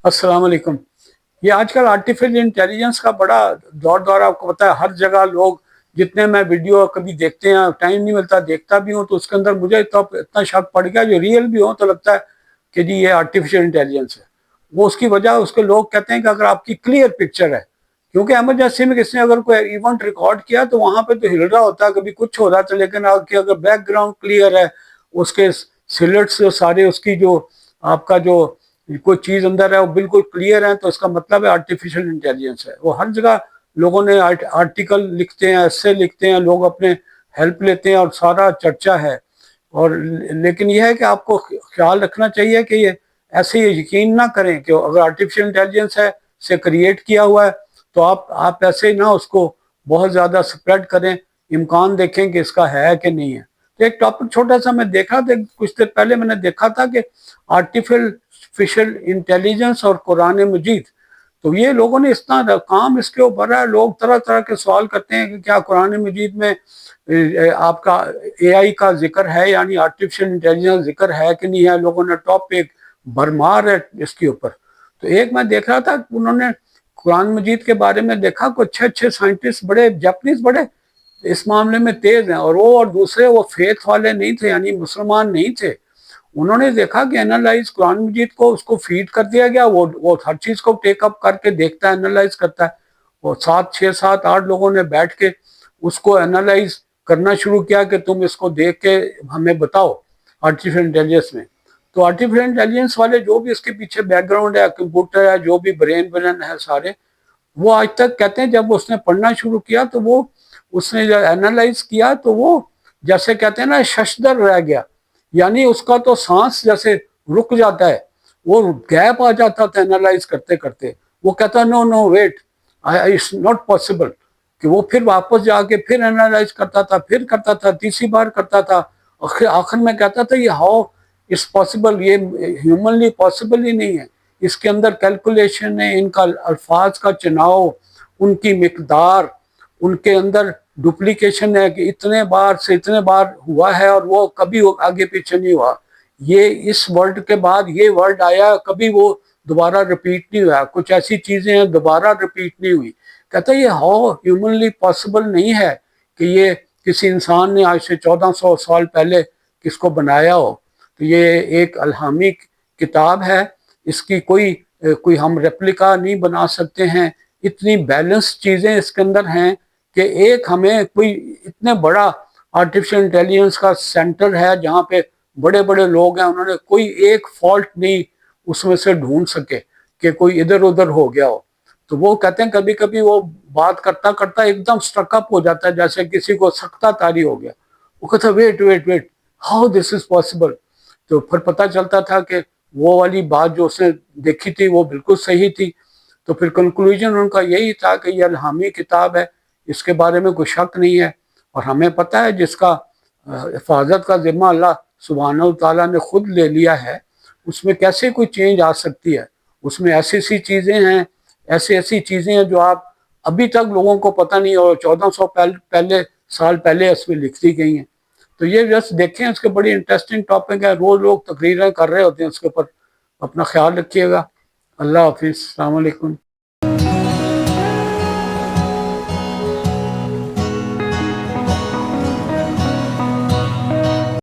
अस्सलाम वालेकुम। ये आजकल आर्टिफिशियल इंटेलिजेंस का बड़ा दौर आपको पता है। हर जगह लोग, जितने मैं वीडियो कभी देखते हैं, टाइम नहीं मिलता, देखता भी हूँ तो उसके अंदर मुझे तो इतना शक पड़ गया, जो रियल भी हो तो लगता है कि जी ये आर्टिफिशियल इंटेलिजेंस है। वो उसकी वजह, उसके लोग कहते हैं कि अगर आपकी क्लियर पिक्चर है, क्योंकि इमरजेंसी में किसी ने अगर कोई इवेंट रिकॉर्ड किया तो वहां पे तो हिल रहा होता है, कभी कुछ हो रहा था, लेकिन आपकी अगर बैकग्राउंड क्लियर है, उसके सिलेट्स सारे, उसकी जो आपका जो कोई चीज अंदर है वो बिल्कुल क्लियर है, तो इसका मतलब है आर्टिफिशियल इंटेलिजेंस है। वो हर जगह लोगों ने आर्टिकल लिखते हैं, ऐसे लिखते हैं, लोग अपने हेल्प लेते हैं और सारा चर्चा है। और लेकिन यह है कि आपको ख्याल रखना चाहिए कि ये ऐसे ये यकीन ना करें कि अगर आर्टिफिशियल इंटेलिजेंस है, से क्रिएट किया हुआ है, तो आप ऐसे ना उसको बहुत ज़्यादा स्प्रेड करें। इम्कान देखें कि इसका है कि नहीं है। तो एक टॉपिक छोटा सा मैं देखा था, कुछ देर पहले मैंने देखा था कि आर्टिफिशियल इंटेलिजेंस और कुरान मजीद, तो ये लोगों ने इतना काम इसके ऊपर है, लोग तरह तरह के सवाल करते हैं कि क्या कुरान मजीद में आपका एआई का जिक्र है, यानी आर्टिफिशियल इंटेलिजेंस जिक्र है कि नहीं है। लोगों ने टॉपिक भरमार है इसके ऊपर। तो एक मैं देख रहा था, उन्होंने कुरान मजीद के बारे में देखा, कुछ अच्छे अच्छे साइंटिस्ट, बड़े जापानीज, बड़े इस मामले में तेज हैं, और दूसरे वो फेथ वाले नहीं थे, यानी मुसलमान नहीं थे। उन्होंने देखा कि एनालाइज कुरान मजीद को उसको फीड कर दिया गया, वो हर चीज को टेकअप करके देखता है, एनालाइज करता है। और 7 6 7 8 लोगों ने बैठ के उसको एनालाइज करना शुरू किया कि तुम इसको देख के हमें बताओ आर्टिफिशियल इंटेलिजेंस में। तो आर्टिफिशियल इंटेलिजेंस वाले जो भी इसके पीछे बैकग्राउंड है, कंप्यूटर है, जो भी ब्रेन है सारे, वो आज तक कहते हैं जब उसने पढ़ना शुरू किया तो वो उसने जब एनालाइज किया तो वो जैसे कहते हैं ना शशदर रह गया, यानी उसका तो सांस जैसे रुक जाता है, वो गैप आ जाता था एनालाइज करते करते। वो कहता no no wait, it's not possible, कि वो फिर वापस जाके फिर एनालाइज करता था, फिर करता था, तीसरी बार करता था, आखिर में कहता था ये हाउ इट्स पॉसिबल, ये ह्यूमनली पॉसिबल ही नहीं है। इसके अंदर कैलकुलेशन है, इनका अल्फाज का चुनाव, उनकी मिकदार, उनके अंदर डुप्लीकेशन है कि इतने बार से इतने बार हुआ है और वो कभी आगे पीछे नहीं हुआ। ये इस वर्ड के बाद ये वर्ड आया, कभी वो दोबारा रिपीट नहीं हुआ, कुछ ऐसी चीजें हैं दोबारा रिपीट नहीं हुई। कहता है ये हाउ ह्यूमनली पॉसिबल नहीं है कि ये किसी इंसान ने आज से 1400 साल पहले किसको बनाया हो। तो ये एक अल्हामी किताब है, इसकी कोई हम रेप्लिका नहीं बना सकते हैं। इतनी बैलेंस चीजें इसके अंदर हैं कि एक हमें कोई इतने बड़ा आर्टिफिशियल इंटेलिजेंस का सेंटर है जहाँ पे बड़े बड़े लोग हैं, उन्होंने कोई एक फॉल्ट नहीं उसमें से ढूंढ सके कि कोई इधर उधर हो गया हो। तो वो कहते हैं कभी कभी वो बात करता करता एकदम स्ट्रकअप हो जाता है, जैसे किसी को सख्ता तारी हो गया। वो कहता wait wait wait, how this is possible. तो फिर पता चलता था कि वो वाली बात जो उसने देखी थी वो बिल्कुल सही थी। तो फिर कंक्लूजन उनका यही था कि ये अल्हामी किताब है, इसके बारे में कोई शक नहीं है। और हमें पता है जिसका हिफाजत का जिम्मा अल्लाह सुब्हानहू तआला ने खुद ले लिया है, उसमें कैसे कोई चेंज आ सकती है। उसमें ऐसी ऐसी चीज़ें हैं, ऐसी ऐसी चीज़ें हैं जो आप अभी तक लोगों को पता नहीं, और 1400 साल पहले इसमें लिख दी गई हैं। तो ये जस्ट देखें, इसके बड़ी इंटरेस्टिंग टॉपिक है, रोज़ लोग तकरीरें कर रहे होते हैं उसके ऊपर। अपना ख्याल रखिएगा। अल्लाह हाफिज़, अस्सलाम वालेकुम।